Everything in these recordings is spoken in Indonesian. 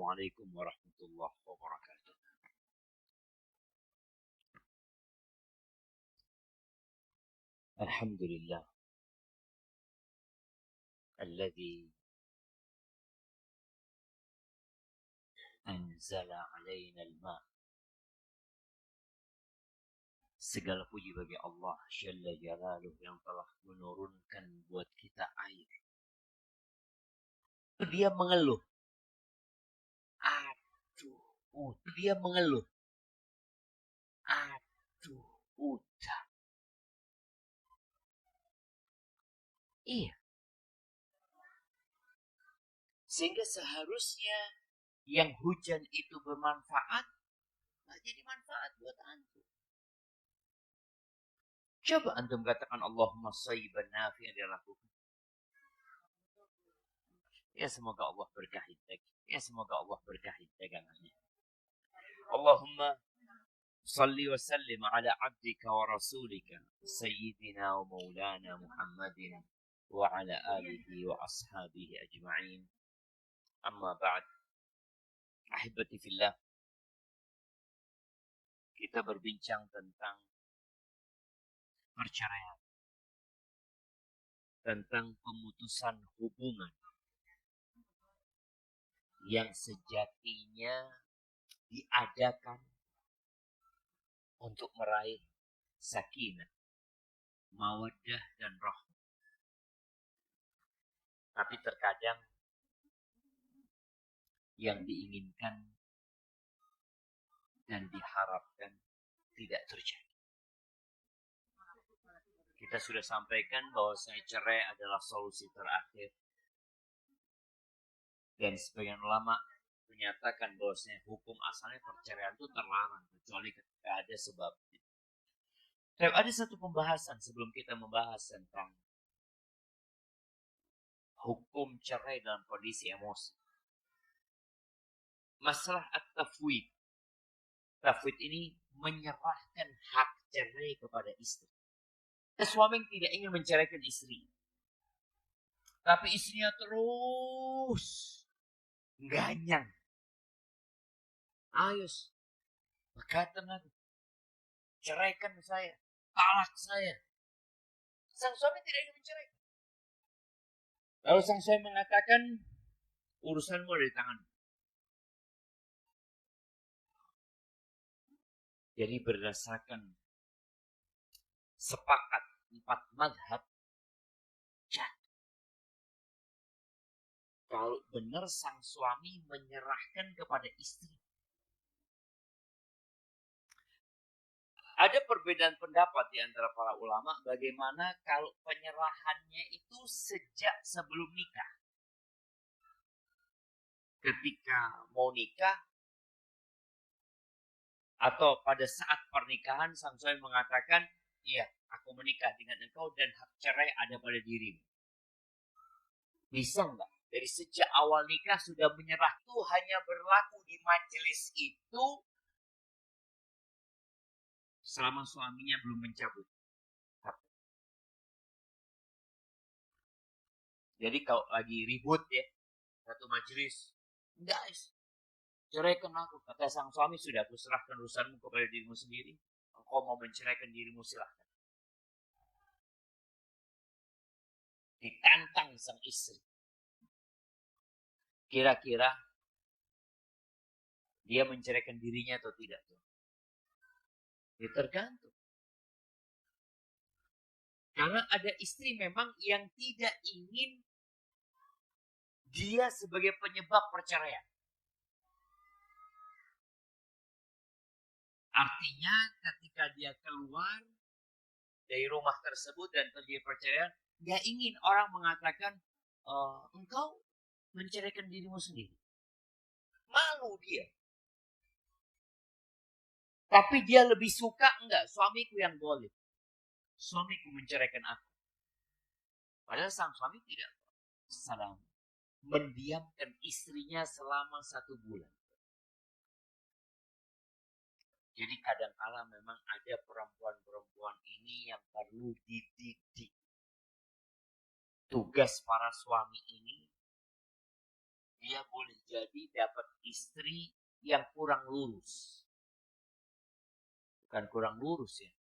Assalamualaikum warahmatullahi wabarakatuh. Alhamdulillah alladzi anzala alaina al-ma. Segala puji bagi Allah Jalla Jalaluh yang telah menurunkan buat kita air. Dia mengeluh. Dia mengeluh. Udah. Iya. Sehingga seharusnya yang hujan itu bermanfaat, nggak jadi manfaat buat antum. Coba antum katakan Allahumma shayyiban nafi'an dilakukan. Ya semoga Allah berkahi. Ya semoga Allah berkahi dagangannya. Allahumma salli wa sallim ala abdika wa rasulika sayyidina wa maulana Muhammadin wa ala alihi wa ashabihi ajma'in. Amma ba'd. Ahibati fillah. Kita berbincang tentang perceraian. Tentang pemutusan hubungan yang sejatinya diadakan untuk meraih sakinah, mawaddah dan rahmah. Tapi terkadang yang diinginkan dan diharapkan tidak terjadi. Kita sudah sampaikan bahwa cerai adalah solusi terakhir. Dan sebagian ulama menyatakan bahwasanya hukum asalnya perceraian itu terlarang kecuali ketika ada sebabnya. Tapi ada satu pembahasan sebelum kita membahas tentang hukum cerai dalam kondisi emosi. Masalah at-tafwid. Tafwid ini menyerahkan hak cerai kepada istri. Suami tidak ingin menceraikan istri, tapi istrinya terus ganyang. Ayo, berkatan aku, ceraikan saya, talak saya. Sang suami tidak ingin menceraikan. Lalu sang suami mengatakan, urusanmu ada di tangan. Jadi berdasarkan sepakat 4 mazhab, kalau benar sang suami menyerahkan kepada istri. Ada perbedaan pendapat di antara para ulama bagaimana kalau penyerahannya itu sejak sebelum nikah. Ketika mau nikah atau pada saat pernikahan sang suami mengatakan, iya, aku menikah dengan engkau dan hak cerai ada pada dirimu. Bisa nggak? Dari sejak awal nikah sudah menyerah, itu hanya berlaku di majelis itu selama suaminya belum mencabut. Jadi kalau lagi ribut ya, satu majelis, enggak, ceraikan aku. Kata sang suami, sudah aku serahkan urusanmu kepada dirimu sendiri. Engkau mau menceraikan dirimu, silahkan. Ditantang sang istri. Kira-kira dia menceraikan dirinya atau tidak? Ya tergantung. Karena ada istri memang yang tidak ingin dia sebagai penyebab perceraian. Artinya ketika dia keluar dari rumah tersebut dan terjadi perceraian, gak ingin orang mengatakan, engkau menceraikan dirimu sendiri. Malu dia. Tapi dia lebih suka, enggak, suamiku yang boleh. Suamiku menceraikan aku. Padahal sang suami tidak salah mendiamkan istrinya selama 1 bulan. Jadi kadang-kala memang ada perempuan-perempuan ini yang perlu dididik. Tugas para suami ini dia boleh jadi dapat istri yang kurang lurus. Bukan kurang lurus ya.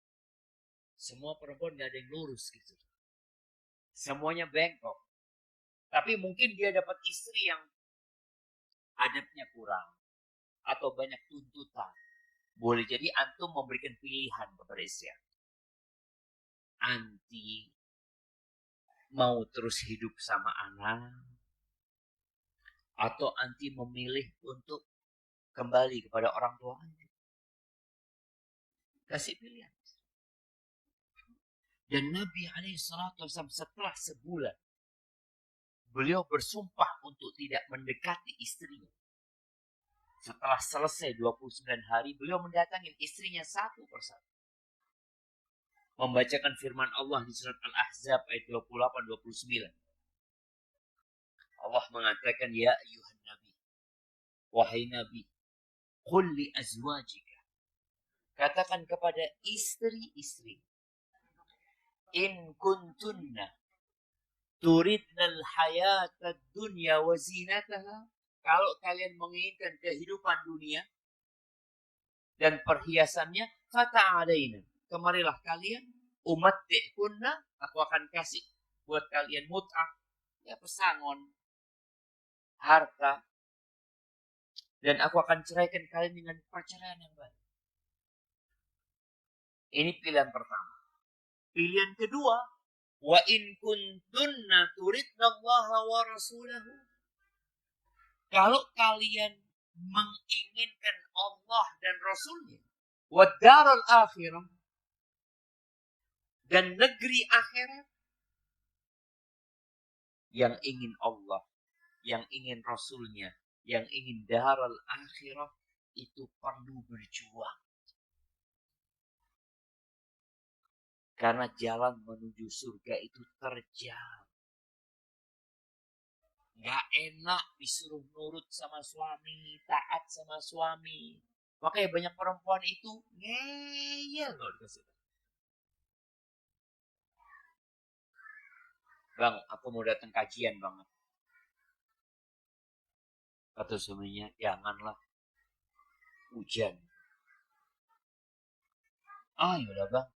Semua perempuan gak ada yang lurus gitu. Semuanya bengkok. Tapi mungkin dia dapat istri yang adabnya kurang. Atau banyak tuntutan. Boleh jadi antum memberikan pilihan kepada istri. Anti mau terus hidup sama anak. Atau anti memilih untuk kembali kepada orang tuanya. Kasih pilihan. Dan Nabi SAW setelah sebulan, beliau bersumpah untuk tidak mendekati istrinya. Setelah selesai 29 hari, beliau mendatangi istrinya satu persatu. Membacakan firman Allah di surat Al-Ahzab ayat 28-29. Allah mengatakan, ya ayuhan Nabi, wahai Nabi, qul li azwajika, katakan kepada istri-istri, in kuntunna turidnal hayatad dunya wa zinataha, kalau kalian menginginkan kehidupan dunia dan perhiasannya, fata'alaina, kemarilah kalian, umatti'kunna, aku akan kasih buat kalian mut'ah, ya pesangon, harta, dan aku akan ceraikan kalian dengan perceraian yang baik. Ini pilihan pertama. Pilihan kedua, wa in kuntunna turidnallaha wa rasulahu, kalau kalian menginginkan Allah dan Rasulnya, wa darul akhirah, dan negeri akhirat, yang ingin Allah, yang ingin Rasulnya, yang ingin darul akhirah, itu perlu berjuang. Karena jalan menuju surga itu terjal. Gak enak disuruh nurut sama suami, taat sama suami. Makanya banyak perempuan itu ngeyel loh dikasih. Bang, aku mau datang kajian banget. Kata suaminya, janganlah. Hujan. Ah, yaudah bang.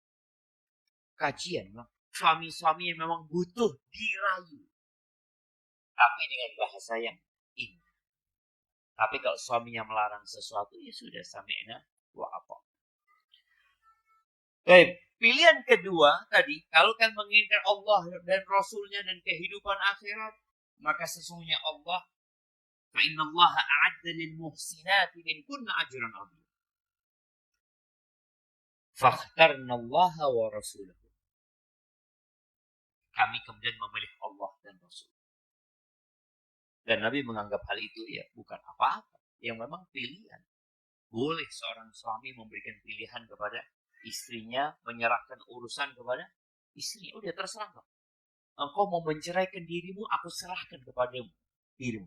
Kajian bang. Suami-suami yang memang butuh dirayu. Tapi dengan bahasa yang indah. Tapi kalau suaminya melarang sesuatu, ya sudah, sami'na wa apa. Baik, pilihan kedua tadi, kalau kan menginginkan Allah dan Rasulnya dan kehidupan akhirat, maka sesungguhnya Allah, fa inna Allah a'adda lil muhsinati minkunna ajran 'azim. Fakhtarna Allah wa Rasulahu. Kami kemudian memilih Allah dan Rasul. Dan Nabi menganggap hal itu ya bukan apa-apa, yang memang pilihan. Boleh seorang suami memberikan pilihan kepada istrinya, menyerahkan urusan kepada istrinya. Udah terserah kok. Engkau mau menceraikan dirimu, aku serahkan kepadamu dirimu.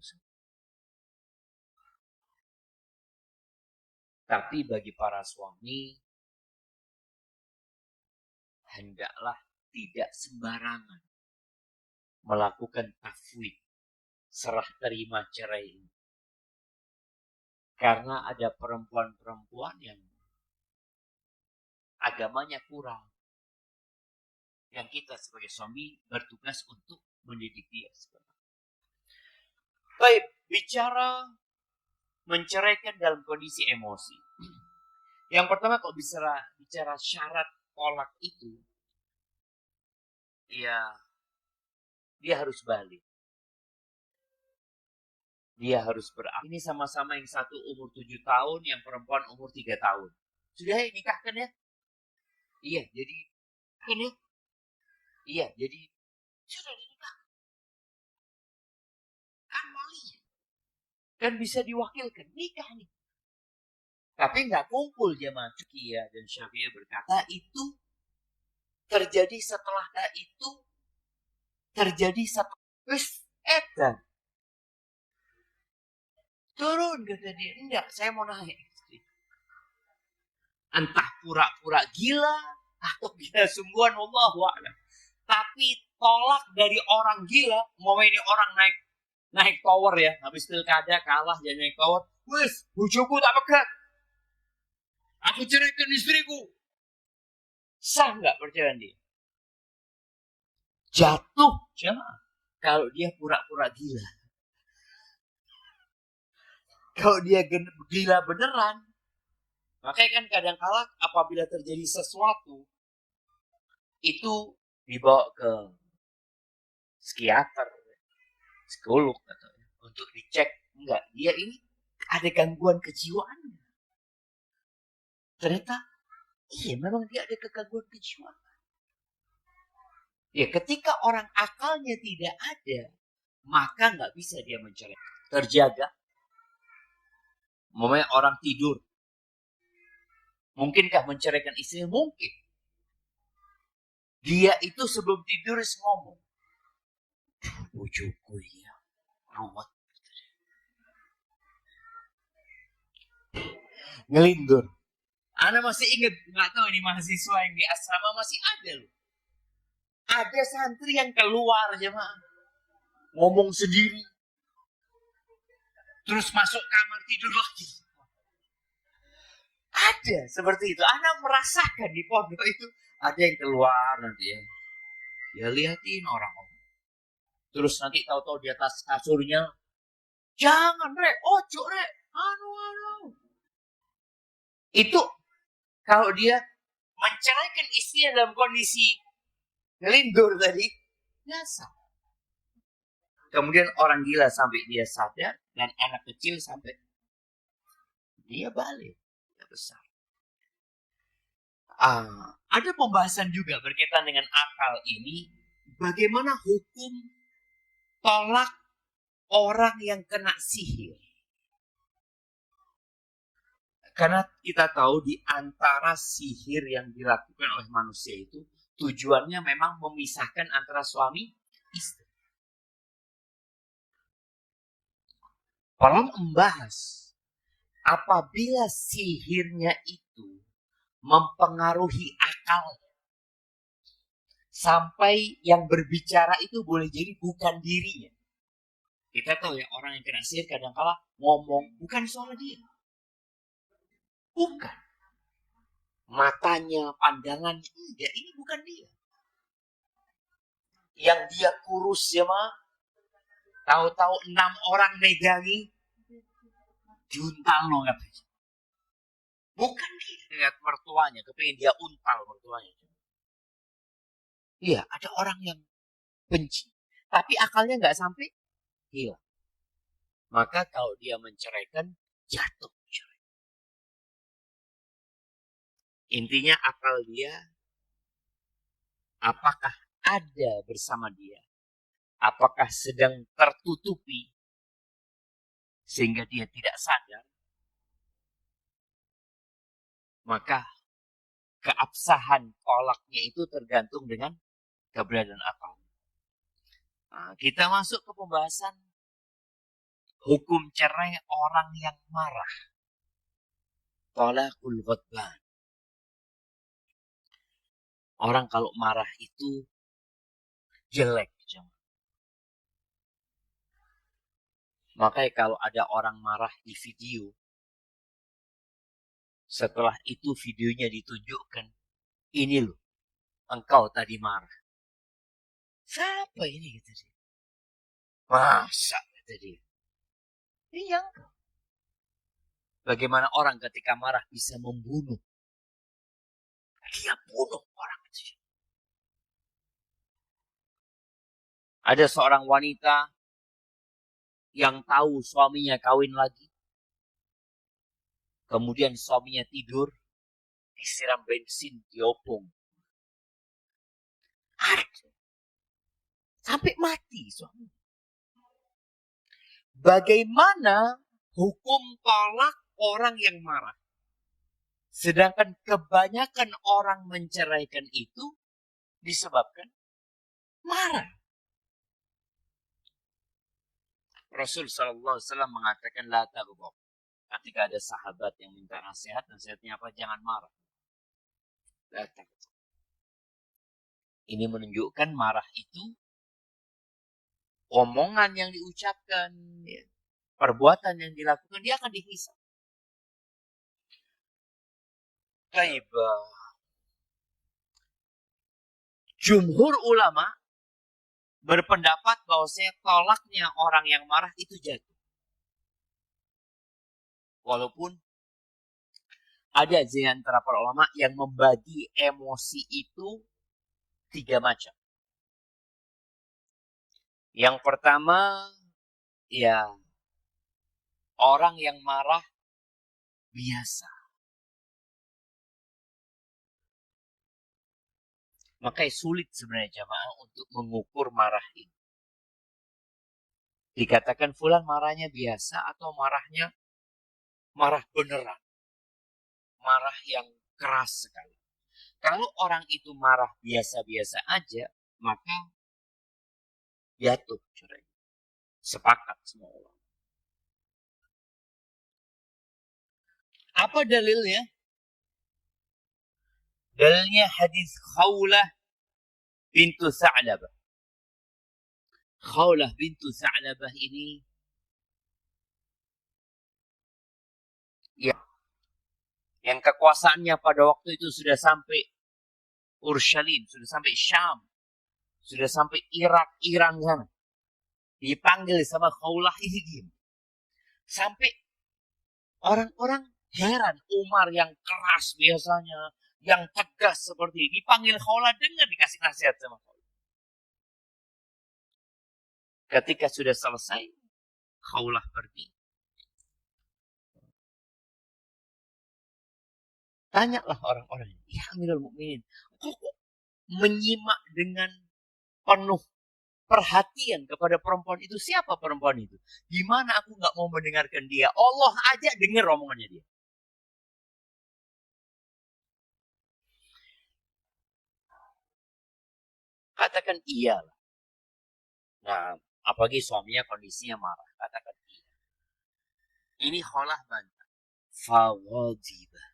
Tapi bagi para suami, hendaklah tidak sembarangan melakukan tafwid, serah terima cerai ini. Karena ada perempuan-perempuan yang agamanya kurang. Yang kita sebagai suami bertugas untuk mendidik dia. Baik, bicara menceraikan dalam kondisi emosi. Yang pertama kalau bicara syarat tolak itu, ya dia harus balik. Dia harus berakal. Ini sama-sama yang satu umur 7 tahun, yang perempuan umur 3 tahun. Sudah ya, nikahkan ya? Iya, jadi ini. Iya, jadi sudah dinikah. Kan walinya. Kan bisa diwakilkan, nikah nih. Tapi nggak kumpul jamaah. Fikih dan Syafi'iyah berkata itu terjadi setelah itu terjadi satu edan. Turun kata dia, enggak, saya mau naik. Entah pura-pura gila atau gila sungguhan, wallahu a'lam. Tapi tolak dari orang gila, mau ini orang naik naik tower ya, habis pilkada kalah dia naik tower. Wes, bojoku tak pegat. Aku ceraikan istriku. Sah nggak perceraian dia? Jatuh jemaah. Kalau dia pura-pura gila. Kalau dia gila beneran. Makanya kan kadang-kala apabila terjadi sesuatu, itu dibawa ke psikiater, psikolog untuk dicek. Enggak, dia ini ada gangguan kejiwaan. Ternyata, iya memang dia ada gangguan kejiwaan. Ya, ketika orang akalnya tidak ada, maka nggak bisa dia mencerai. Terjaga. Momennya orang tidur. Mungkinkah menceraikan istrinya? Mungkin. Dia itu sebelum tidur ngomong. Bojoku ya, ruwet. Ngelindur. Ana masih ingat, nggak tahu ini mahasiswa yang di asrama masih ada loh. Ada santri yang keluar jemaah, ngomong sendiri, terus masuk kamar tidur lagi. Ada seperti itu. Ana merasakan di pondok itu ada yang keluar nanti ya. Ya liatin orang-orang. Terus nanti tahu-tahu di atas kasurnya, jangan rek, ojo rek, anu. Itu kalau dia menceraikan istrinya dalam kondisi ngelindur tadi, biasa. Kemudian orang gila sampai dia sadar, dan anak kecil sampai dia balik. Dia besar. Ada pembahasan juga berkaitan dengan akal ini. Bagaimana hukum tolak orang yang kena sihir. Karena kita tahu di antara sihir yang dilakukan oleh manusia itu, tujuannya memang memisahkan antara suami istri. Kalau membahas apabila sihirnya itu mempengaruhi akal, sampai yang berbicara itu boleh jadi bukan dirinya. Kita tahu ya, orang yang kena sihir kadang-kala ngomong bukan soal dia. Bukan. Matanya, pandangannya, enggak, ini bukan dia. Yang dia kurus ya mah, tahu-tahu 6 orang megangi, diuntal loh katanya. Bukan dia. Lihat mertuanya, kepingin dia untal mertuanya. Iya, ada orang yang benci. Tapi akalnya nggak sampai hilang. Maka kalau dia menceraikan, jatuh cerai. Intinya akal dia, apakah ada bersama dia? Apakah sedang tertutupi sehingga dia tidak sadar? Maka keabsahan tolaknya itu tergantung dengan keberadaan akal. Nah, kita masuk ke pembahasan hukum cerai orang yang marah. Tolakul ghadban. Orang kalau marah itu jelek. Makanya kalau ada orang marah di video, setelah itu videonya ditunjukkan, ini loh, engkau tadi marah. Siapa ini kata dia? Masa kata dia? Iya. Bagaimana orang ketika marah bisa membunuh? Dia bunuh orang itu. Ada seorang wanita yang tahu suaminya kawin lagi. Kemudian suaminya tidur, disiram bensin, diopong. Sampai mati suami. Bagaimana hukum tolak orang yang marah? Sedangkan kebanyakan orang menceraikan itu disebabkan marah. Rasul sallallahu alaihi wasallam mengatakan la taghdab. Ketika ada sahabat yang minta nasihat, nasihatnya apa? Jangan marah. La taghdab. Ini menunjukkan marah itu omongan yang diucapkan, ya, perbuatan yang dilakukan, dia akan dihisab. Baik, jumhur ulama berpendapat bahwasanya tolaknya orang yang marah itu jatuh. Walaupun ada di antara para ulama yang membagi emosi itu 3 macam. Yang pertama, ya, orang yang marah biasa. Makanya sulit sebenarnya jamaah untuk mengukur marah ini. Dikatakan fulan marahnya biasa atau marahnya marah beneran. Marah yang keras sekali. Kalau orang itu marah biasa-biasa aja, maka jatuh cerai. Sepakat semua orang. Apa dalilnya? Dalilnya hadis Khawlah bintu Sa'labah. Khawlah bintu Sa'labah ini ya, yang kekuasaannya pada waktu itu sudah sampai Urshalim, sudah sampai Syam, sudah sampai Irak, Iran sana. Dipanggil sama Khawlah ini diam. Sampai orang-orang heran, Umar yang keras biasanya, yang tegas seperti ini, dipanggil Khawlah, dengar dikasih nasihat sama Khawlah. Ketika sudah selesai, Khawlah pergi. Tanyalah orang-orang, ya Amirul Mukminin, kok menyimak dengan penuh perhatian kepada perempuan itu? Siapa perempuan itu? Gimana aku nggak mau mendengarkan dia? Allah aja dengar omongannya dia. Katakan iya lah. Nah, apalagi suaminya kondisinya marah. Katakan iya. Ini Khawlah bantah. Fawadibah.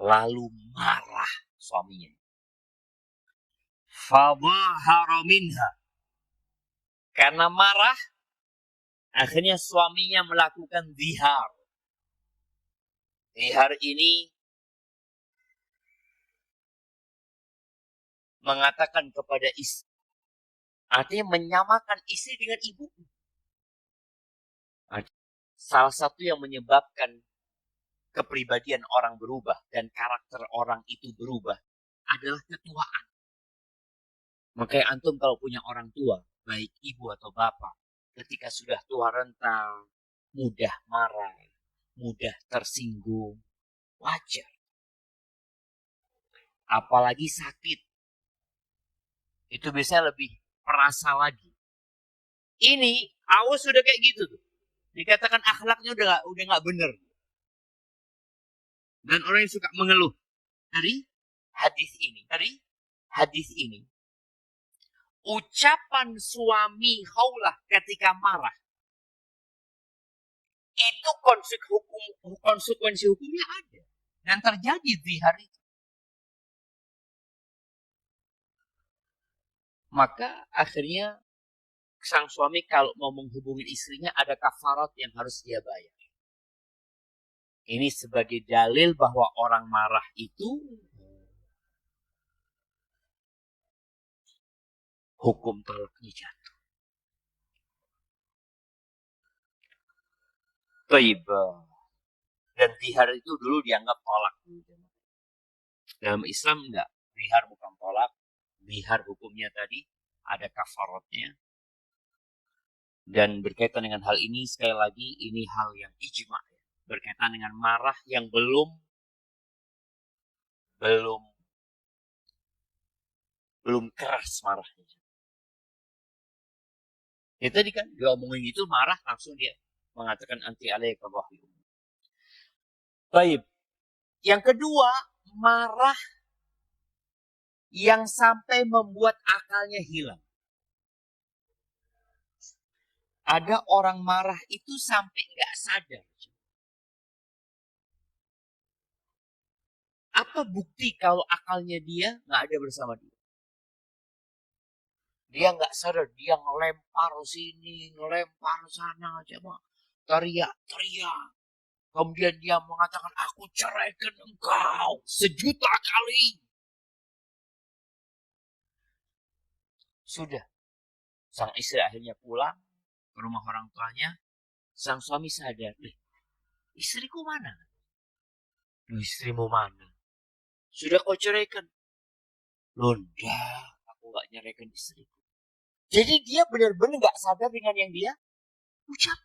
Lalu marah suaminya. Fadhahara minha. Karena marah, akhirnya suaminya melakukan zihar. Zihar ini mengatakan kepada istri, artinya menyamakan istri dengan ibu. Salah satu yang menyebabkan kepribadian orang berubah dan karakter orang itu berubah adalah ketuaan. Makanya antum kalau punya orang tua, baik ibu atau bapak, ketika sudah tua renta, mudah marah, mudah tersinggung, wajar. Apalagi sakit, itu biasanya lebih perasa lagi. Ini awas sudah kayak gitu tuh. Dikatakan akhlaknya udah nggak bener. Dan orang yang suka mengeluh dari hadis ini, ucapan suami Khawlah ketika marah itu konsekuensi hukumnya ada dan terjadi di hari itu. Maka akhirnya sang suami kalau mau menghubungi istrinya ada kafarat yang harus dia bayar. Ini sebagai dalil bahwa orang marah itu hukum talaknya jatuh. Baik. Dan zihar itu dulu dianggap tolak. Dalam Islam enggak. Zihar bukan tolak. Zihar hukumnya tadi ada kafaratnya. Dan berkaitan dengan hal ini, sekali lagi, ini hal yang ijma'. Berkaitan dengan marah yang belum keras marahnya. Ya tadi kan dia omongin itu marah, langsung dia mengatakan anti alaika wahyu. Baik. Yang kedua, marah yang sampai membuat akalnya hilang. Ada orang marah itu sampai nggak sadar. Apa bukti kalau akalnya dia nggak ada bersama dia? Dia nggak sadar, dia ngelempar sini, ngelempar sana, coba teriak-teriak. Kemudian dia mengatakan, aku ceraikan engkau 1.000.000 kali. Sudah, sang istri akhirnya pulang ke rumah orang tuanya. Sang suami sadar, istriku mana? Istrimu mana? Sudah kau ceraikan? Loh, enggak, aku nggak nyeraikan istriku. Jadi dia benar-benar nggak sadar dengan yang dia ucap.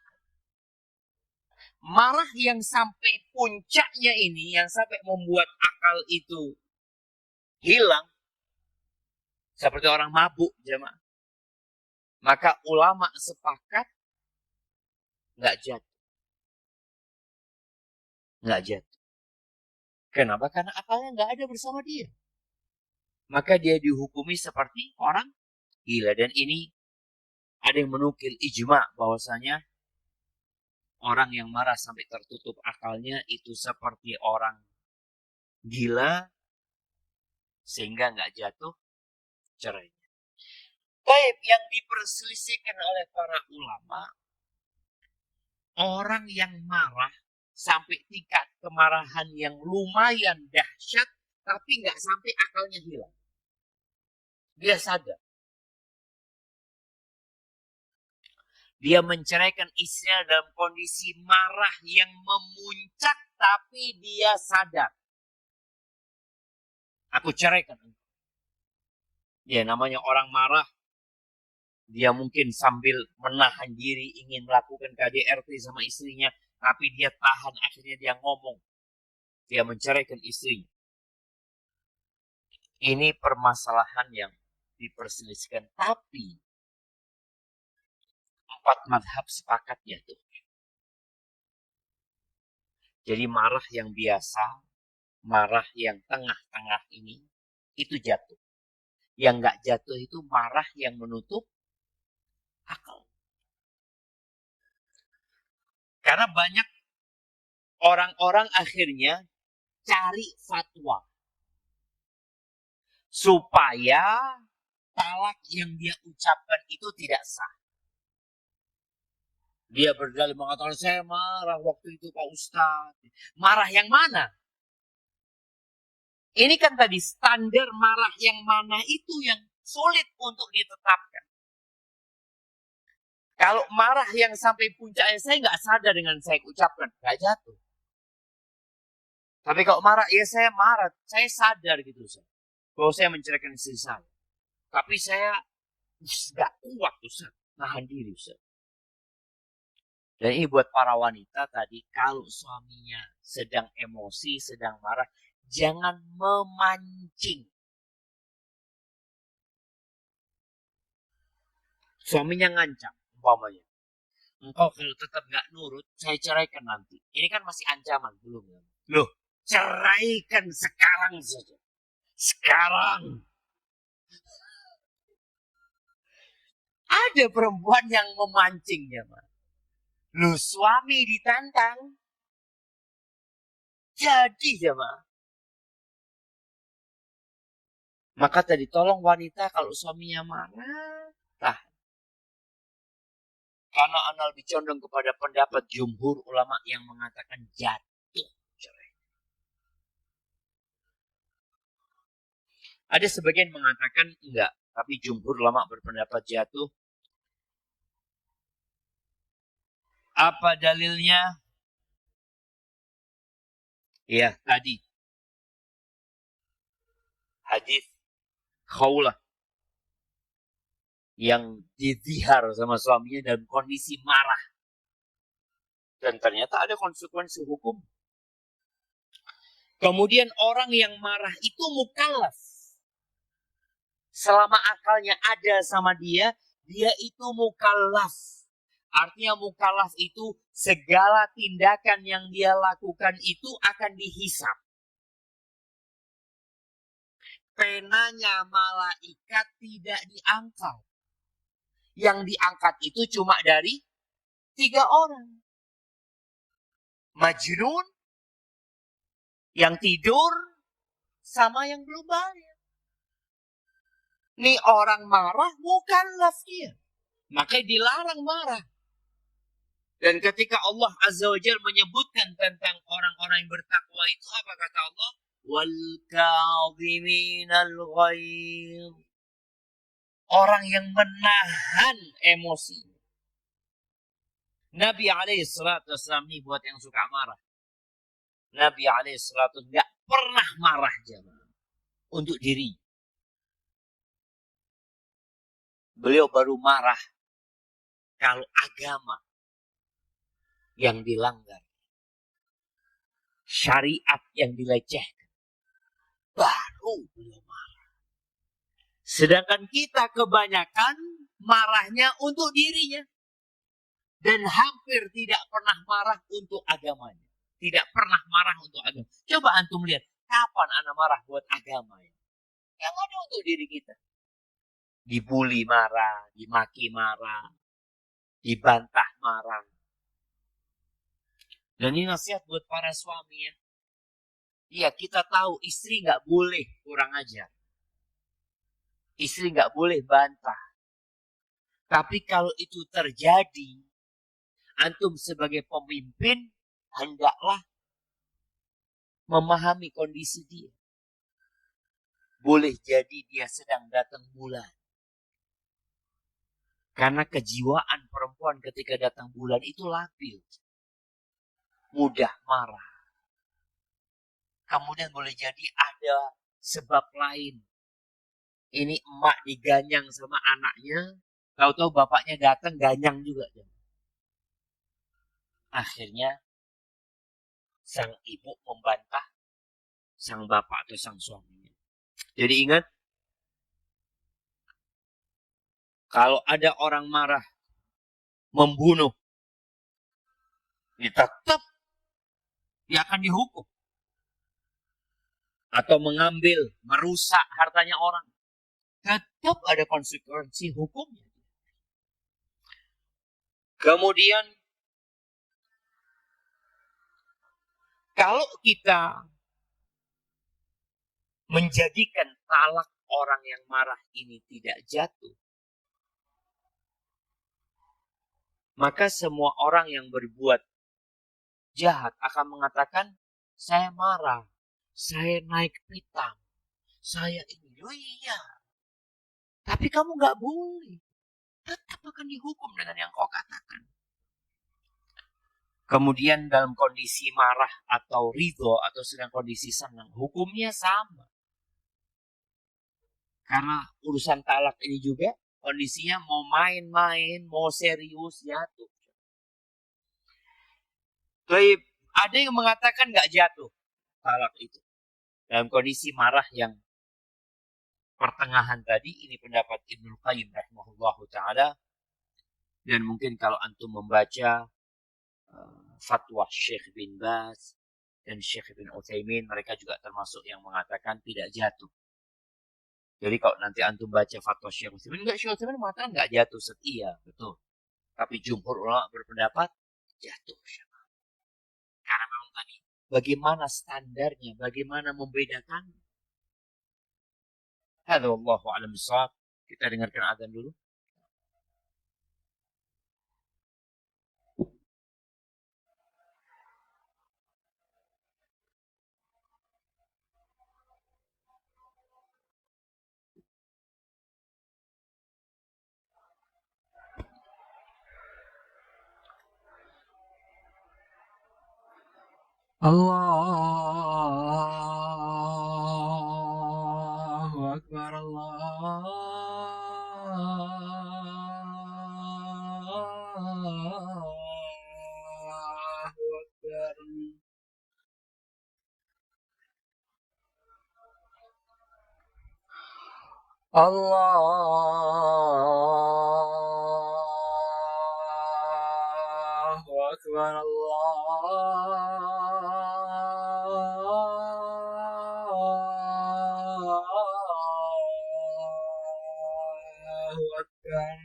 Marah yang sampai puncaknya ini, yang sampai membuat akal itu hilang, seperti orang mabuk, jemaah. Maka ulama sepakat nggak jatuh. Nggak jatuh. Kenapa? Karena akalnya nggak ada bersama dia. Maka dia dihukumi seperti orang gila. Dan ini ada yang menukil ijma bahwasanya orang yang marah sampai tertutup akalnya itu seperti orang gila sehingga nggak jatuh cerai. Baik, yang diperselisihkan oleh para ulama, orang yang marah sampai tingkat kemarahan yang lumayan dahsyat, tapi nggak sampai akalnya hilang. Dia sadar. Dia menceraikan istrinya dalam kondisi marah yang memuncak, tapi dia sadar. Aku ceraikan. Ya, namanya orang marah. Dia mungkin sambil menahan diri ingin melakukan KDRT sama istrinya, tapi dia tahan, akhirnya dia ngomong. Dia menceraikan istrinya. Ini permasalahan yang diperselisihkan. Tapi 4 madhab sepakat jatuh. Jadi marah yang biasa, marah yang tengah-tengah ini, itu jatuh. Yang nggak jatuh itu marah yang menutup akal. Karena banyak orang-orang akhirnya cari fatwa. Supaya talak yang dia ucapkan itu tidak sah. Dia berdalil mengatakan, saya marah waktu itu Pak Ustadz. Marah yang mana? Ini kan tadi standar marah yang mana itu yang sulit untuk ditetapkan. Kalau marah yang sampai puncaknya saya nggak sadar dengan saya ucapkan, nggak jatuh. Tapi kalau marah, ya saya marah, saya sadar gitu. Bahwa saya menceraikan istri saya. Tapi saya nggak kuat, Ustaz. Nahan diri, Ustaz. Dan ini buat para wanita tadi, kalau suaminya sedang emosi, sedang marah, jangan memancing. Suaminya ngancam, umpamanya. Engkau kalau tetap nggak nurut, saya ceraikan nanti. Ini kan masih ancaman, belum ya? Loh, ceraikan sekarang saja. Sekarang. Ada perempuan yang memancingnya, Mas. Loh, suami ditantang. Jadi, jemaah. Maka tadi tolong wanita kalau suaminya marah, tahan. Karena ana lebih condong kepada pendapat jumhur ulama yang mengatakan jatuh cerai. Ada sebagian mengatakan enggak, tapi jumhur ulama berpendapat jatuh. Apa dalilnya? Ya, tadi. Hadis Khawlah yang dizihar sama suaminya dalam kondisi marah. Dan ternyata ada konsekuensi hukum. Kemudian orang yang marah itu mukallaf. Selama akalnya ada sama dia, dia itu mukallaf. Artinya mukallaf itu segala tindakan yang dia lakukan itu akan dihisab. Penanya malaikat tidak diangkat. Yang diangkat itu cuma dari 3 orang. Majnun, yang tidur, sama yang belum bayar. Nih orang marah mukallaf dia. Makanya dilarang marah. Dan ketika Allah Azza wa Jalla menyebutkan tentang orang-orang yang bertakwa itu, apa kata Allah? Wal kadhiminal ghaidh. Orang yang menahan emosi. Nabi SAW ini buat yang suka marah. Nabi SAW nggak pernah marah jemaah untuk diri. Beliau baru marah kalau agama yang dilanggar, syariat yang dilecehkan, baru beliau marah. Sedangkan kita kebanyakan marahnya untuk dirinya. Dan hampir tidak pernah marah untuk agamanya. Tidak pernah marah untuk agama. Coba antum lihat, kapan anak marah buat agama? Yang ada untuk diri kita. Dibully marah, dimaki marah, dibantah marah. Dan ini nasihat buat para suami ya. Iya, kita tahu istri nggak boleh kurang ajar. Istri nggak boleh bantah. Tapi kalau itu terjadi, antum sebagai pemimpin hendaklah memahami kondisi dia. Boleh jadi dia sedang datang bulan. Karena kejiwaan perempuan ketika datang bulan itu labil. Mudah marah. Kemudian boleh jadi ada sebab lain. Ini emak diganyang sama anaknya. Tahu-tahu bapaknya datang ganyang juga. Akhirnya sang ibu membantah sang bapak atau sang suaminya. Jadi ingat, kalau ada orang marah, membunuh, tetap dia akan dihukum. Atau mengambil, merusak hartanya orang. Tetap ada konsekuensi hukumnya. Kemudian, kalau kita menjadikan talak orang yang marah ini tidak jatuh, maka semua orang yang berbuat jahat akan mengatakan, saya marah, saya naik pitam, saya ini. Oh iya, tapi kamu nggak boleh. Tetap akan dihukum dengan yang kau katakan. Kemudian dalam kondisi marah atau ridho atau sedang kondisi senang, hukumnya sama. Karena urusan talak ini juga kondisinya mau main-main, mau serius, jatuh. Baik, ada yang mengatakan nggak jatuh talak itu. Dalam kondisi marah yang pertengahan tadi, ini pendapat Ibnu Qayyim rahimahullahu ta'ala. Dan mungkin kalau antum membaca fatwa Syekh bin Baz dan Syekh bin Utsaimin, mereka juga termasuk yang mengatakan tidak jatuh. Jadi kalau nanti antum baca fatwa Syekh Utsaimin, Syekh Utsaimin mengatakan nggak jatuh setia, betul. Tapi jumhur ulama berpendapat jatuh. Karena memang tadi bagaimana standarnya, bagaimana membedakan. Hadza wallahu a'lam bishawab. Kita dengarkan azan dulu. Allahu Akbar, Allahu Akbar. Allahu Akbar, Allahu Akbar.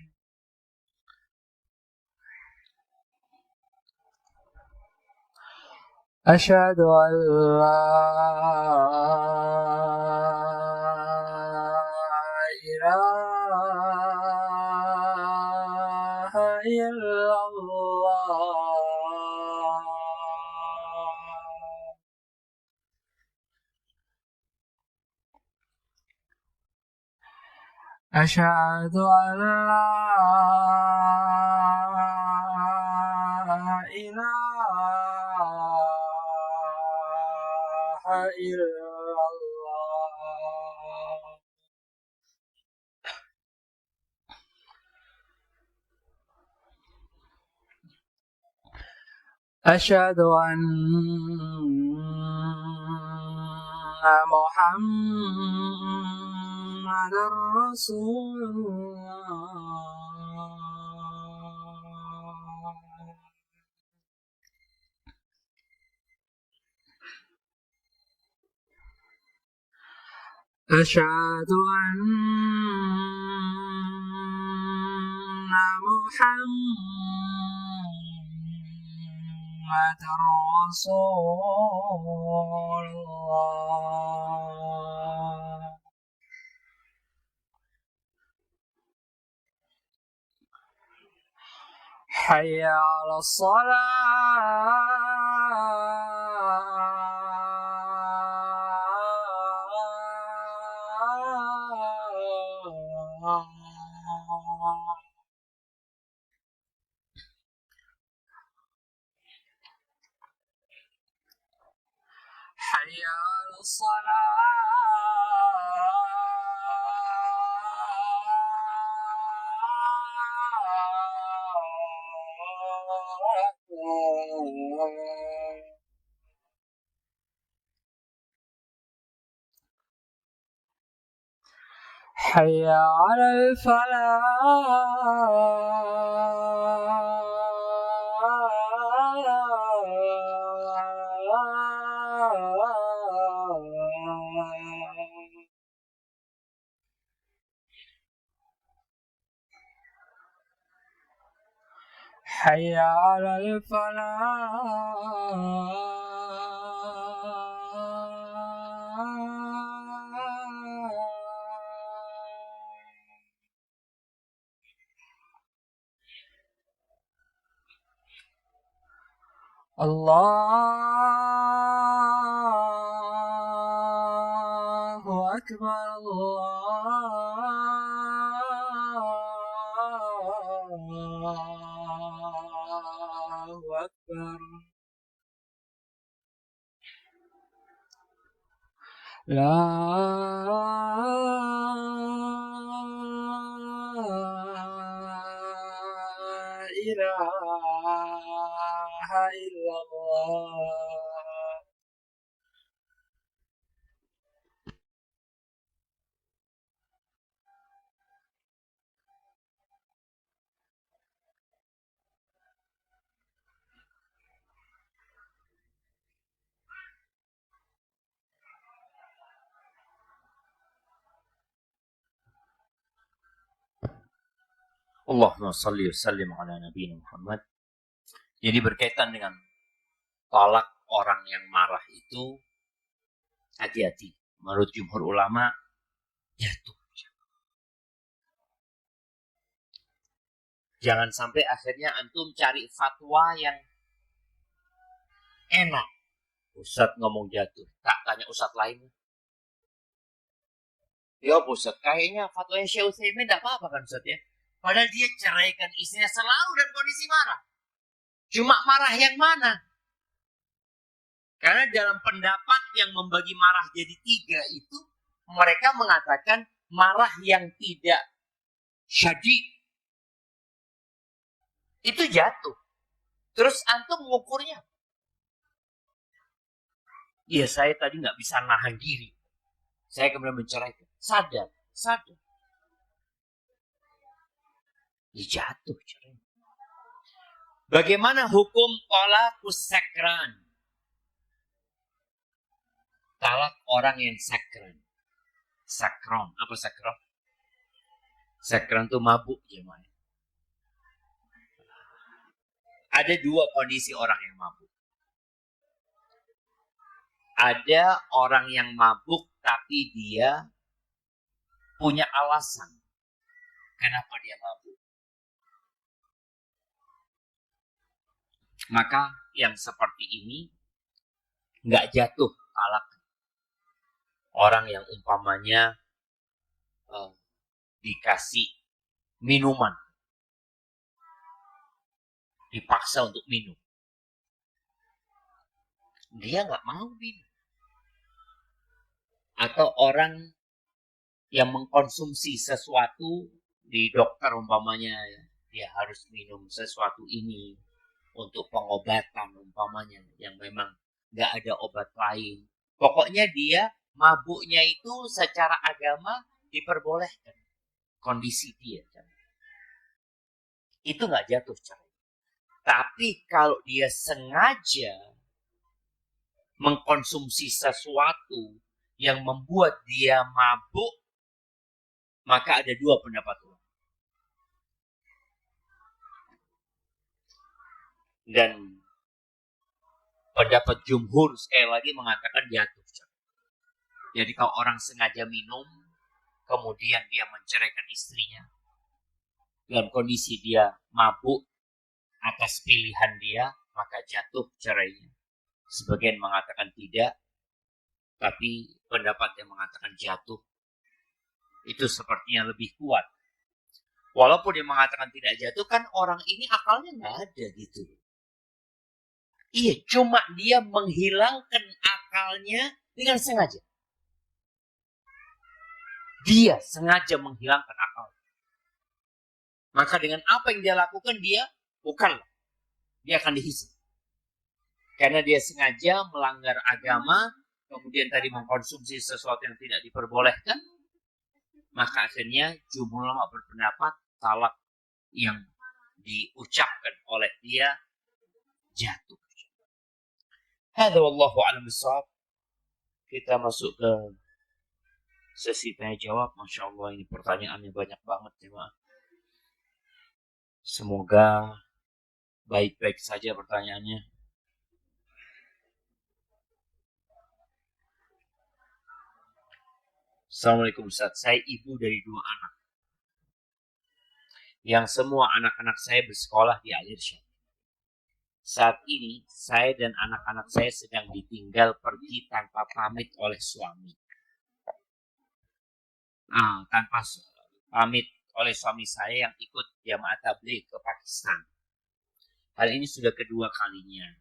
Asyhadu an la ilaha إلا الله أشهد أن لا إله إلا الله أشهد أن محمد رسول الله أشهد أن محمد رسول الله حي على الصلاة حي على الصلاة حي على الفلاح حي على الفلاح الله أكبر الله أكبر لا إله إلا الله Allahumma salli wa sallim ala Nabi Muhammad. Jadi berkaitan dengan tolak orang yang marah itu, hati-hati. Menurut jumhur ulama, jatuh. Jangan sampai akhirnya antum cari fatwa yang enak. Ustadz ngomong jatuh, tak tanya ustadz lain. Ya Ustadz, kayaknya fatwanya Syekh Utsaimin tidak apa-apa kan Ustadz ya. Padahal dia ceraikan istrinya selalu dalam kondisi marah. Cuma marah yang mana? Karena dalam pendapat yang membagi marah jadi 3 itu, mereka mengatakan marah yang tidak syadid itu jatuh. Terus antum mengukurnya. Iya, saya tadi nggak bisa nahan diri. Saya kemudian menceraikan. Sadar. Ya jatuh. Bagaimana hukum talaqus sakran? Talak orang yang sakran. Sakron. Apa sakron? Sakran itu mabuk gimana? Ada 2 kondisi orang yang mabuk. Ada orang yang mabuk tapi dia punya alasan kenapa dia mabuk. Maka yang seperti ini nggak jatuh talak. Orang yang umpamanya dikasih minuman, dipaksa untuk minum, dia nggak mau minum. Atau orang yang mengkonsumsi sesuatu, di dokter umpamanya dia harus minum sesuatu ini untuk pengobatan umpamanya yang memang nggak ada obat lain. Pokoknya dia mabuknya itu secara agama diperbolehkan. Kondisi dia. Itu nggak jatuh cerai. Tapi kalau dia sengaja mengkonsumsi sesuatu yang membuat dia mabuk, maka ada dua pendapat. Dan pendapat jumhur sekali lagi mengatakan jatuh. Jadi kalau orang sengaja minum, kemudian dia menceraikan istrinya, dalam kondisi dia mabuk atas pilihan dia, maka jatuh cerainya. Sebagian mengatakan tidak, tapi pendapat yang mengatakan jatuh itu sepertinya lebih kuat. Walaupun dia mengatakan tidak jatuh, kan orang ini akalnya nggak ada gitu. Iya, cuma dia menghilangkan akalnya dengan sengaja. Dia sengaja menghilangkan akalnya. Maka dengan apa yang dia lakukan, dia akan dihisap. Karena dia sengaja melanggar agama, kemudian tadi mengkonsumsi sesuatu yang tidak diperbolehkan, maka akhirnya jumhur ulama berpendapat talak yang diucapkan oleh dia jatuh. Hadza wallahu a'lam bishawab. Kita masuk ke sesi tanya jawab. Masya Allah, ini pertanyaannya banyak banget jemaah. Semoga baik-baik saja pertanyaannya. Assalamualaikum Ustaz, saya ibu dari 2 anak. Yang semua anak-anak saya bersekolah di Al-Irsyad. Saat ini, saya dan anak-anak saya sedang ditinggal pergi tanpa pamit oleh suami. Tanpa pamit oleh suami saya yang ikut jamaah tabligh ke Pakistan. Hal ini sudah kedua kalinya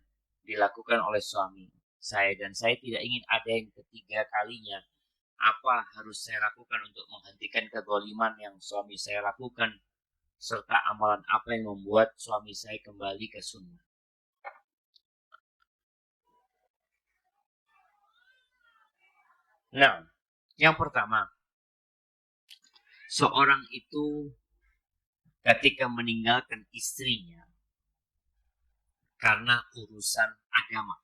dilakukan oleh suami saya dan saya tidak ingin ada yang ketiga kalinya. Apa harus saya lakukan untuk menghentikan kezaliman yang suami saya lakukan, serta amalan apa yang membuat suami saya kembali ke sunnah? Nah, yang pertama, seorang itu ketika meninggalkan istrinya karena urusan agama,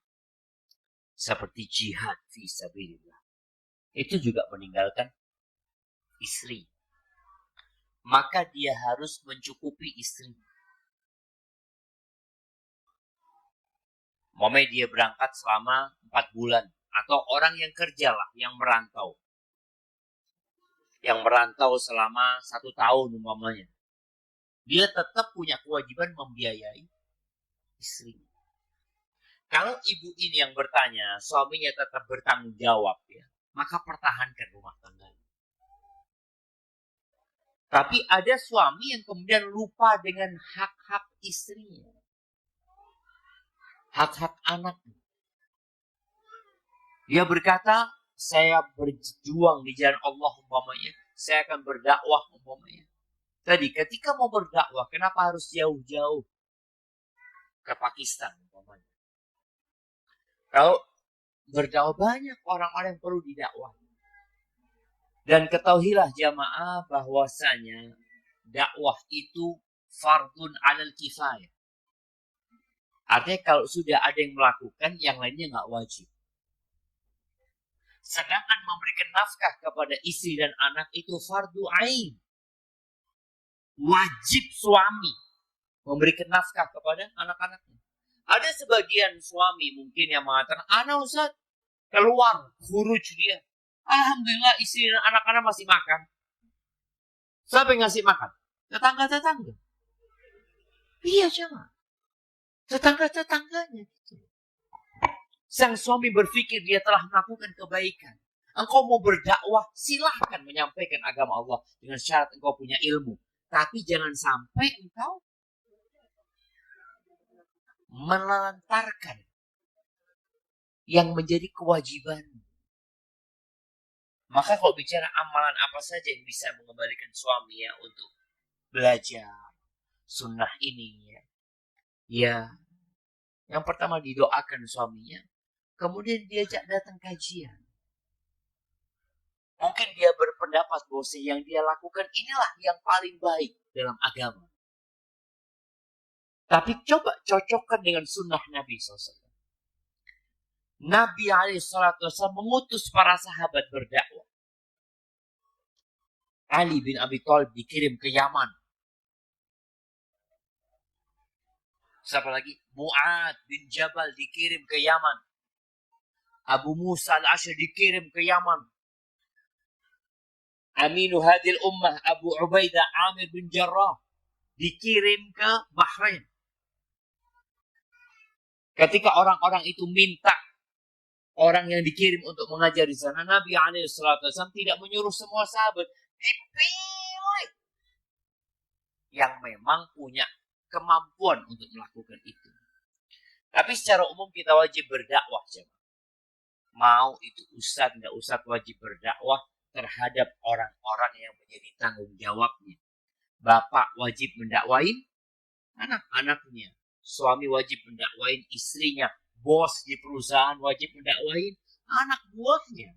seperti jihad fi sabilillah, itu juga meninggalkan istri. Maka dia harus mencukupi istri. Momenya dia berangkat selama 4 bulan. Atau orang yang kerja lah, yang merantau. Yang merantau selama 1 tahun umpamanya. Dia tetap punya kewajiban membiayai istrinya. Kalau ibu ini yang bertanya, suaminya tetap bertanggung jawab, ya, maka pertahankan rumah tangganya. Tapi ada suami yang kemudian lupa dengan hak-hak istrinya. Hak-hak anaknya. Dia berkata, saya berjuang di jalan Allah umpamanya. Saya akan berdakwah umpamanya. Tadi ketika mau berdakwah, kenapa harus jauh-jauh ke Pakistan umpamanya? Kalau berdakwah banyak orang-orang yang perlu didakwah. Dan ketahuilah jamaah bahwasanya dakwah itu fardun 'alal kifayah. Artinya kalau sudah ada yang melakukan, yang lainnya nggak wajib. Sedangkan memberikan nafkah kepada istri dan anak itu fardu ain. Wajib suami memberikan nafkah kepada anak-anaknya. Ada sebagian suami mungkin yang mengatakan, anak Ustaz, keluar, khuruj dia. Alhamdulillah istri dan anak-anak masih makan. Siapa yang ngasih makan? Tetangga-tetangga. Iya, jangan. Tetangga-tetangganya. Sang suami berpikir dia telah melakukan kebaikan. Engkau mau berdakwah, silahkan menyampaikan agama Allah dengan syarat engkau punya ilmu. Tapi jangan sampai engkau melantarkan yang menjadi kewajiban. Maka kalau bicara amalan apa saja yang bisa mengembalikan suami ya untuk belajar sunnah ini ya. Ya, yang pertama didoakan suaminya. Kemudian diajak datang kajian. Mungkin dia berpendapat bahwa yang dia lakukan inilah yang paling baik dalam agama. Tapi coba cocokkan dengan sunnah Nabi SAW. Nabi SAW mengutus para sahabat berdakwah. Ali bin Abi Thalib dikirim ke Yaman. Siapa lagi? Mu'ad bin Jabal dikirim ke Yaman. Abu Musa al-Asy'ari dikirim ke Yaman. Aminu hadil ummah Abu Ubaidah Amir bin Jarrah dikirim ke Bahrain. Ketika orang-orang itu minta orang yang dikirim untuk mengajar di sana, Nabi SAW tidak menyuruh semua sahabat, dipilih yang memang punya kemampuan untuk melakukan itu. Tapi secara umum kita wajib berdakwah, jemaah. Mau itu ustadz, tidak ustadz, wajib berdakwah terhadap orang-orang yang menjadi tanggung jawabnya. Bapak wajib mendakwain anak-anaknya. Suami wajib mendakwain istrinya. Bos di perusahaan wajib mendakwain anak buahnya.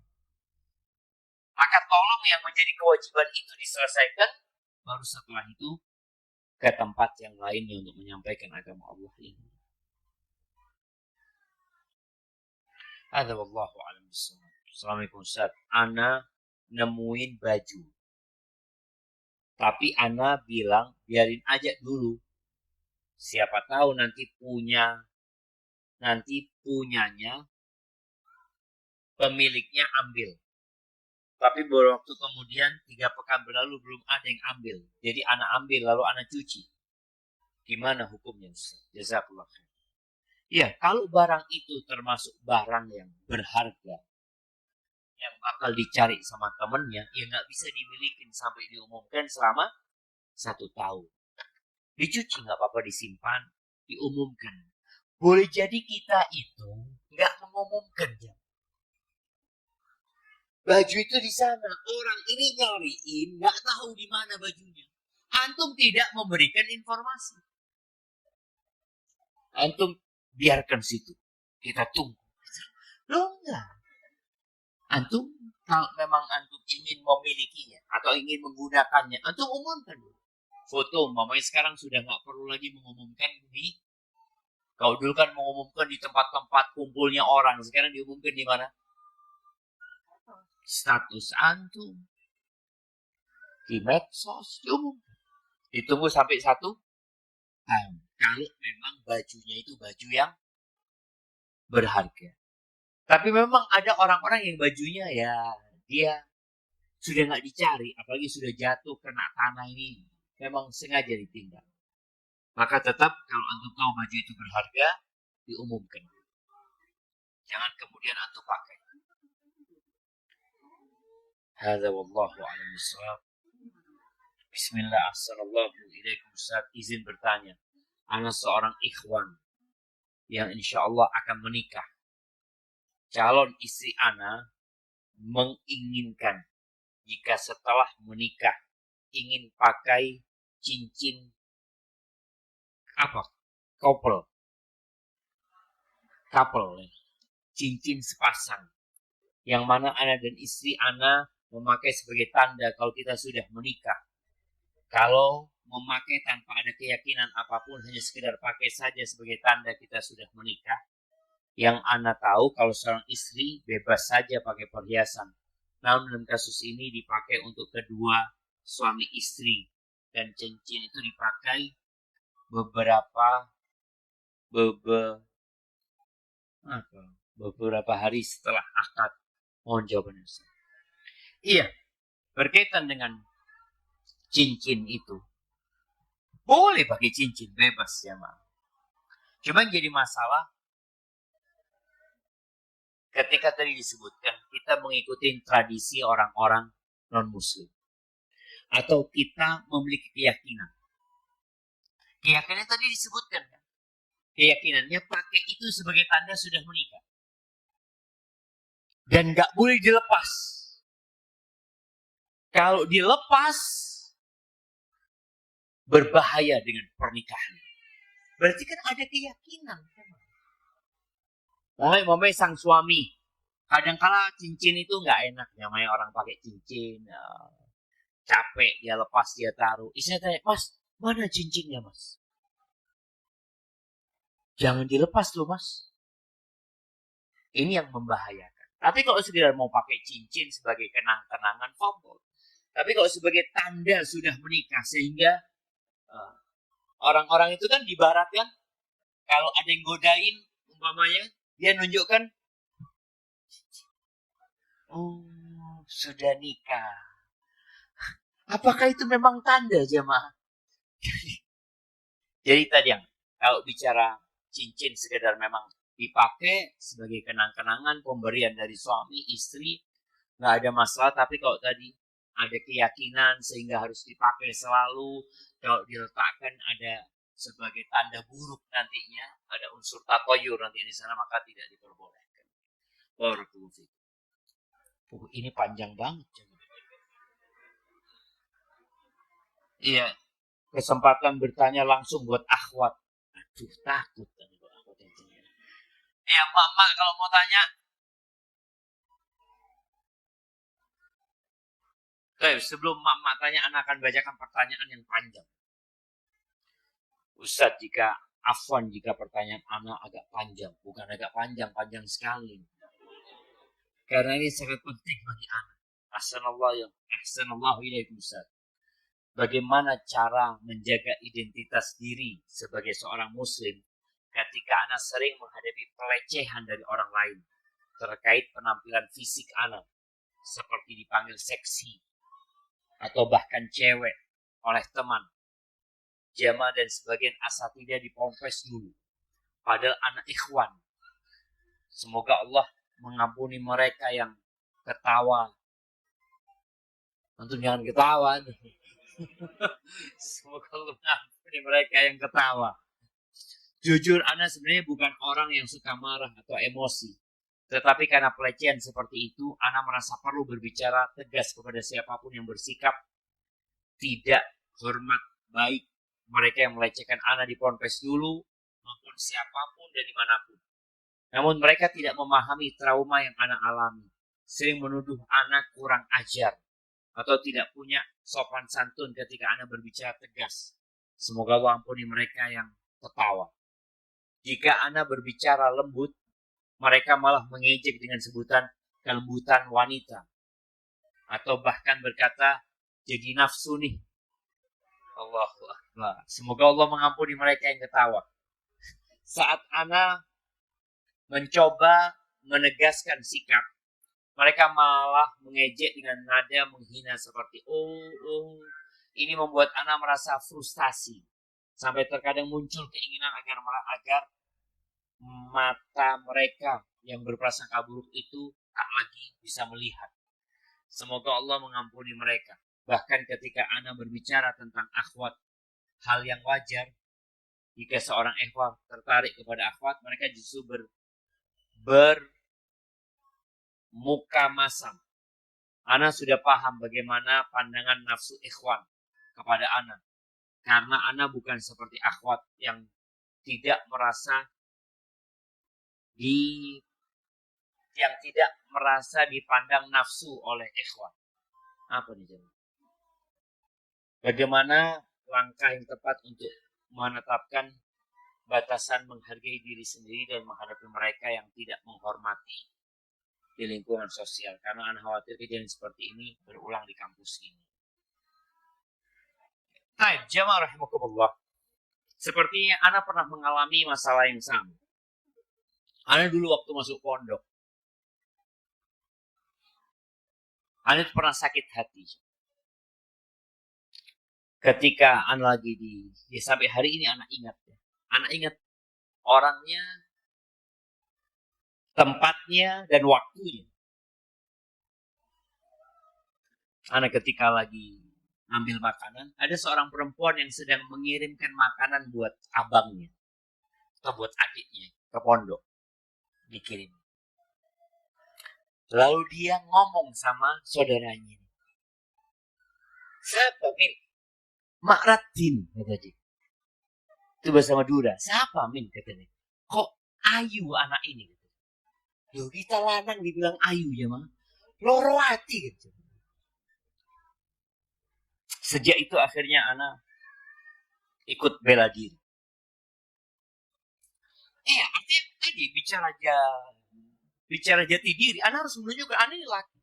Maka tolong yang menjadi kewajiban itu diselesaikan. Baru setelah itu ke tempat yang lainnya untuk menyampaikan agama Allah ini. Hadza wallahu a'lam bishawab. Assalamualaikum Ustaz. Ana nemuin baju. Tapi Ana bilang biarin aja dulu. Siapa tahu nanti punyanya pemiliknya ambil. Tapi beberapa waktu kemudian 3 pekan berlalu belum ada yang ambil. Jadi Ana ambil lalu Ana cuci. Gimana hukumnya Ustaz? Jazakallah khair. Ya, kalau barang itu termasuk barang yang berharga, yang bakal dicari sama temennya, ya nggak bisa dimiliki sampai diumumkan selama 1 tahun. Dicuci nggak apa-apa, disimpan, diumumkan. Boleh jadi kita itu nggak mengumumkan ya. Baju itu di sana, orang ini nyariin, nggak tahu di mana bajunya. Antum tidak memberikan informasi. Antum biarkan situ, kita tunggu. Loh enggak. Antum kalau memang antum ingin memilikinya atau ingin menggunakannya, antum umumkan. Foto, mamanya sekarang sudah nggak perlu lagi mengumumkan di. Kalau dulu kan mengumumkan di tempat-tempat kumpulnya orang, sekarang diumumkan di mana? Status antum di medsos diumumkan. Ditunggu sampai 1 tahun. Kalau memang bajunya itu baju yang berharga. Tapi memang ada orang-orang yang bajunya ya dia sudah nggak dicari, apalagi sudah jatuh kena tanah ini, memang sengaja ditinggal. Maka tetap kalau antum tahu baju itu berharga, diumumkan. Jangan kemudian antum pakai. Hadza wallahu a'lam bishawab. Bismillah, assalamualaikum Ustaz. Izin bertanya. Ana seorang ikhwan yang insya Allah akan menikah. Calon istri Ana menginginkan jika setelah menikah ingin pakai cincin couple, cincin sepasang, yang mana Ana dan istri Ana memakai sebagai tanda kalau kita sudah menikah. Kalau memakai tanpa ada keyakinan apapun, hanya sekedar pakai saja sebagai tanda kita sudah menikah. Yang Ana tahu kalau seorang istri bebas saja pakai perhiasan. Namun dalam kasus ini dipakai untuk kedua suami istri. Dan cincin itu dipakai beberapa hari setelah akad. Mohon jawabannya. Iya, berkaitan dengan cincin itu. Boleh pakai cincin bebas ya, Ma. Cuma jadi masalah ketika tadi disebutkan kita mengikuti tradisi orang-orang non-muslim. Atau kita memiliki keyakinan. Keyakinan tadi disebutkan kan? Keyakinannya pakai itu sebagai tanda sudah menikah. Dan gak boleh dilepas. Kalau dilepas, berbahaya dengan pernikahan. Berarti kan ada keyakinan. Momennya sang suami. Kadang-kala cincin itu gak enak. Namanya orang pakai cincin. Capek, dia lepas, dia taruh. Istrinya tanya, Mas, mana cincinnya Mas? Jangan dilepas loh Mas. Ini yang membahayakan. Tapi kalau sekedar mau pakai cincin sebagai kenang-kenangan, favorit. Tapi kalau sebagai tanda sudah menikah, sehingga orang-orang itu kan dibaratkan, kalau ada yang godain, umpamanya, dia nunjukkan, oh, sudah nikah. Apakah itu memang tanda jemaah? Jadi tadi yang kalau bicara cincin sekedar memang dipakai sebagai kenang-kenangan pemberian dari suami istri nggak ada masalah. Tapi kalau tadi ada keyakinan sehingga harus dipakai selalu, kalau diletakkan ada sebagai tanda buruk nantinya, ada unsur tatoyur nanti di sana, maka tidak diperbolehkan. Ini panjang banget. Iya, kesempatan bertanya langsung buat akhwat. Aduh, takut kan buat akhwat itu. Ya, mak kalau mau tanya. Sebelum mak tanya, anak akan bacakan pertanyaan yang panjang. Ustaz, jika pertanyaan anak agak panjang. Bukan agak panjang, panjang sekali. Karena ini sangat penting bagi anak. Ahsanallahu ilaikum Ustaz. Bagaimana cara menjaga identitas diri sebagai seorang muslim ketika anak sering menghadapi pelecehan dari orang lain terkait penampilan fisik anak, seperti dipanggil seksi atau bahkan cewek oleh teman, jamaah dan sebagian asatidah dipompes dulu, padahal anak ikhwan. Semoga Allah mengampuni mereka yang ketawa. Tentu jangan ketawa. Semoga Allah mengampuni mereka yang ketawa. Jujur, Ana sebenarnya bukan orang yang suka marah atau emosi. Tetapi karena pelecehan seperti itu, Ana merasa perlu berbicara tegas kepada siapapun yang bersikap tidak hormat baik. Mereka yang melecehkan Ana di ponpes dulu, maupun siapapun dan dimanapun. Namun mereka tidak memahami trauma yang Ana alami. Sering menuduh Ana kurang ajar atau tidak punya sopan santun ketika Ana berbicara tegas. Semoga Allah ampuni mereka yang tertawa. Jika Ana berbicara lembut, mereka malah mengejek dengan sebutan kelembutan wanita. Atau bahkan berkata, jadi nafsu nih. Allahu Akbar. Semoga Allah mengampuni mereka yang ketawa. Saat Ana mencoba menegaskan sikap, mereka malah mengejek dengan nada menghina seperti ini membuat Ana merasa frustasi. Sampai terkadang muncul keinginan agar mata mereka yang berprasangka buruk itu tak lagi bisa melihat. Semoga Allah mengampuni mereka. Bahkan ketika Ana berbicara tentang akhwat, hal yang wajar jika seorang ikhwat tertarik kepada akhwat, mereka justru bermuka masam. Ana sudah paham bagaimana pandangan nafsu ikhwan kepada Ana. Karena Ana bukan seperti akhwat yang tidak merasa dipandang nafsu oleh ikhwan. Apa nih jemaah? Bagaimana langkah yang tepat untuk menetapkan batasan menghargai diri sendiri dan menghadapi mereka yang tidak menghormati di lingkungan sosial, karena Ana khawatir kejadian seperti ini berulang di kampus ini. Hai, jamaah rahimakumullah. Sepertinya Ana pernah mengalami masalah yang sama. Ana dulu waktu masuk pondok, Ana pernah sakit hati. Ketika Ana lagi sampai hari ini Ana ingat orangnya, tempatnya, dan waktunya. Karena ketika lagi ambil makanan, ada seorang perempuan yang sedang mengirimkan makanan buat abangnya atau buat adiknya ke pondok, dikirim. Lalu dia ngomong sama saudaranya, siapa Min? Mak Ratin, kata dia. Itu bahasa Madura. Siapa Min, katanya. Kok ayu anak ini? Loh, kita lanang dibilang ayu ya mah. Loro hati gitu. Sejak itu akhirnya anak ikut bela diri. Artinya tadi bicara jati diri, anak harus menunjukkan anak ini laki.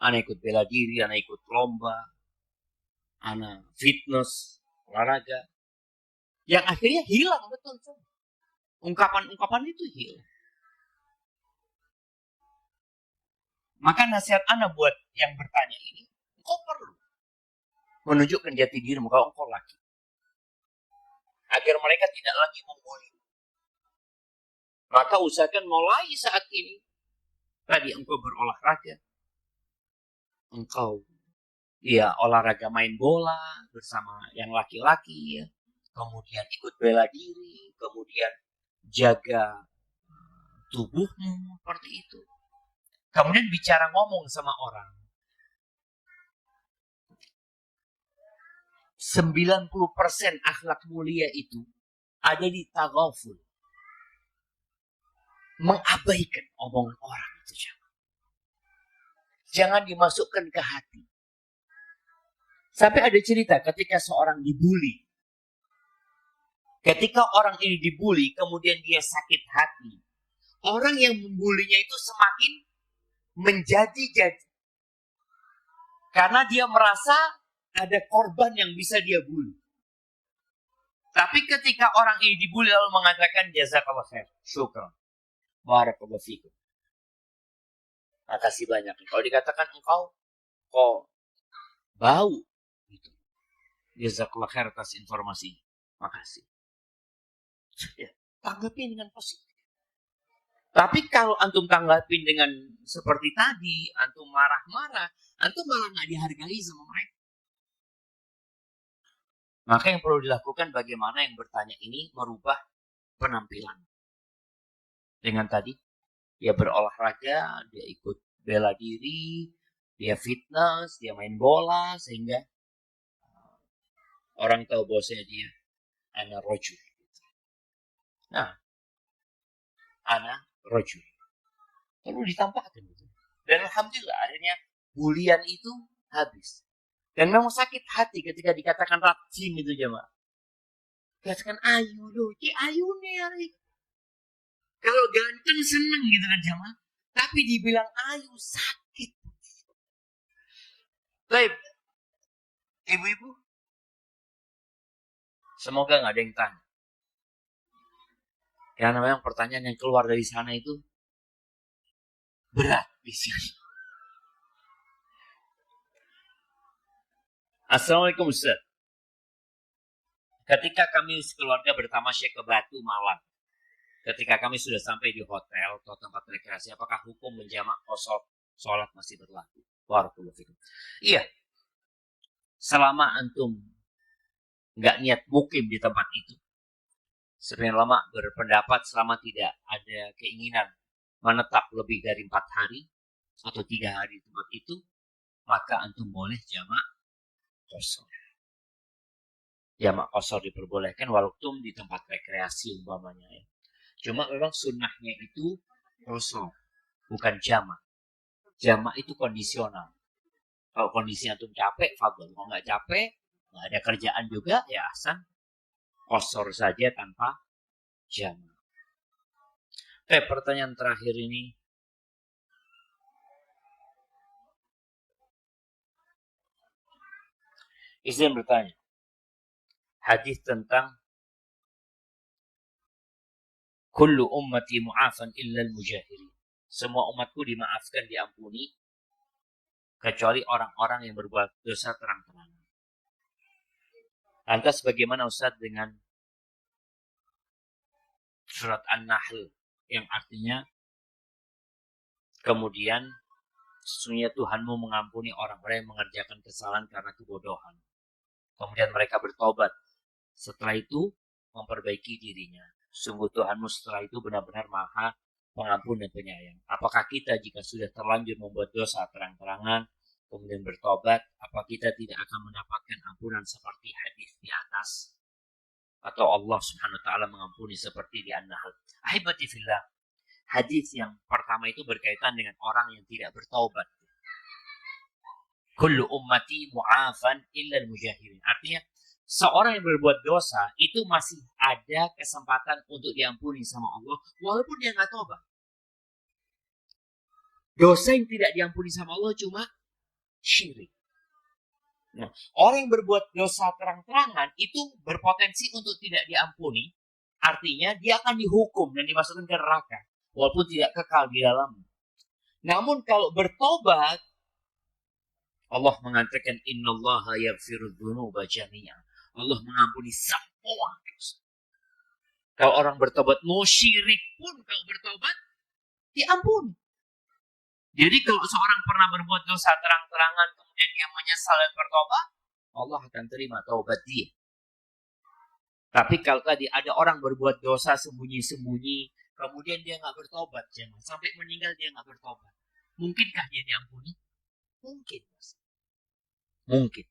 Anak ikut bela diri, anak ikut lomba, anak fitness, olahraga. Yang akhirnya hilang betul. Ungkapan-ungkapan itu hilang. Maka nasihat anak buat yang bertanya ini, engkau perlu menunjukkan jati dirimu kalau engkau laki. Agar mereka tidak lagi membuli. Maka usahakan mulai saat ini. Tadi engkau berolahraga. Engkau olahraga main bola bersama yang laki-laki ya. Kemudian ikut bela diri. Kemudian jaga tubuhmu seperti itu. Kemudian bicara ngomong sama orang. 90% akhlak mulia itu ada di taghaful. Mengabaikan omongan orang itu. Jangan dimasukkan ke hati. Sampai ada cerita ketika seorang dibully. Ketika orang ini dibully, kemudian dia sakit hati. Orang yang membulinya itu semakin menjadi-jadi. Karena dia merasa ada korban yang bisa dia bully. Tapi ketika orang ini dibully lalu mengatakan jazakallah khair, syukran, barakallahu fikum. Makasih banyak. Kalau dikatakan engkau kok bau gitu. Jazakallah khair atas informasi. Makasih. Ya, tanggapi dengan positif. Tapi kalau antum tanggapin dengan seperti tadi, antum marah-marah, antum malah nggak dihargai sama mereka. Maka yang perlu dilakukan bagaimana yang bertanya ini merubah penampilan. Dengan tadi, dia berolahraga, dia ikut bela diri, dia fitness, dia main bola, sehingga orang tahu bahwasanya dia anak rojul. Nah, anak rojul. Perlu ditampakkan. Dan alhamdulillah akhirnya bulian itu habis. Dan memang sakit hati ketika dikatakan rajin itu jemaah. Dikatakan ayu loh, ayu nih. Kalau ganteng seneng gitu kan jemaah. Tapi dibilang ayu sakit. Baik, ibu-ibu, semoga nggak ada yang tanya. Karena memang pertanyaan yang keluar dari sana itu berat di sini. Assalamualaikum Ustaz. Ketika kami sekeluarga bertamasya ke Batu Malang, ketika kami sudah sampai di hotel atau tempat rekreasi, apakah hukum menjamak qasar sholat masih berlaku? Barakallahu fikum. Iya. Selama antum nggak niat mukim di tempat itu, sebagian ulama berpendapat selama tidak ada keinginan menetap lebih dari 4 hari atau 3 hari di tempat itu, maka antum boleh jamak qasar. Jamak qasar diperbolehkan walaupun di tempat rekreasi umpamanya ya. Cuma memang sunnahnya itu qasar, bukan jamak. Jamak itu kondisional. Kalau kondisi antum capek, fadhol. Kalau nggak capek, nggak ada kerjaan juga, ya asal qasar saja tanpa jamak. Oke, pertanyaan terakhir ini. Izin bertanya. Hadis tentang kullu ummati mu'afan illa al-mujahirin. Semua umatku dimaafkan, diampuni, kecuali orang-orang yang berbuat dosa terang-terangan. Lantas bagaimana Ustaz dengan surat An-Nahl yang artinya kemudian sesungguhnya Tuhanmu mengampuni orang-orang yang mengerjakan kesalahan karena kebodohan. Kemudian mereka bertobat. Setelah itu memperbaiki dirinya. Sungguh Tuhanmu setelah itu benar-benar maha pengampun dan penyayang. Apakah kita jika sudah terlanjur membuat dosa terang-terangan, kemudian bertobat, apa kita tidak akan mendapatkan ampunan seperti hadis di atas? Atau Allah Subhanahu wa taala mengampuni seperti di An-Nahl? Ahibati fillah. Hadis yang pertama itu berkaitan dengan orang yang tidak bertaubat. Kullu ummati mu'afan illa al-mujahirin. Artinya, seorang yang berbuat dosa itu masih ada kesempatan untuk diampuni sama Allah walaupun dia nggak tobat. Dosa yang tidak diampuni sama Allah cuma syirik. Nah, orang yang berbuat dosa terang-terangan itu berpotensi untuk tidak diampuni. Artinya dia akan dihukum dan dimasukkan ke neraka walaupun tidak kekal di dalamnya. Namun kalau bertobat, Allah mengatakan innallaha yaghfiru dzunuba jami'an. Allah mengampuni semua dosa. Kalau orang bertobat mau syirik pun kalau bertobat diampuni. Jadi kalau seorang pernah berbuat dosa terang-terangan kemudian dia menyesal dan bertobat, Allah akan terima taubat dia. Tapi kalau tadi ada orang berbuat dosa sembunyi-sembunyi, kemudian dia nggak bertobat, jangan sampai meninggal dia nggak bertobat. Mungkinkah dia diampuni? Mungkin. Mungkin.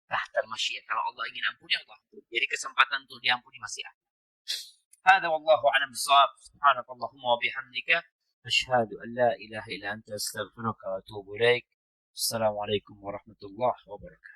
Tahta al-masyiah. Kalau Allah ingin ampuni, Allah ampuni. Jadi kesempatan untuk diampuni masih ada. Hada wallahu a'lam bissawab. Subhanakallahumma wa bihamdika asyhadu an la ilaha illa anta astaghfiruka wa atubu ilaik. Assalamualaikum warahmatullahi wabarakatuh.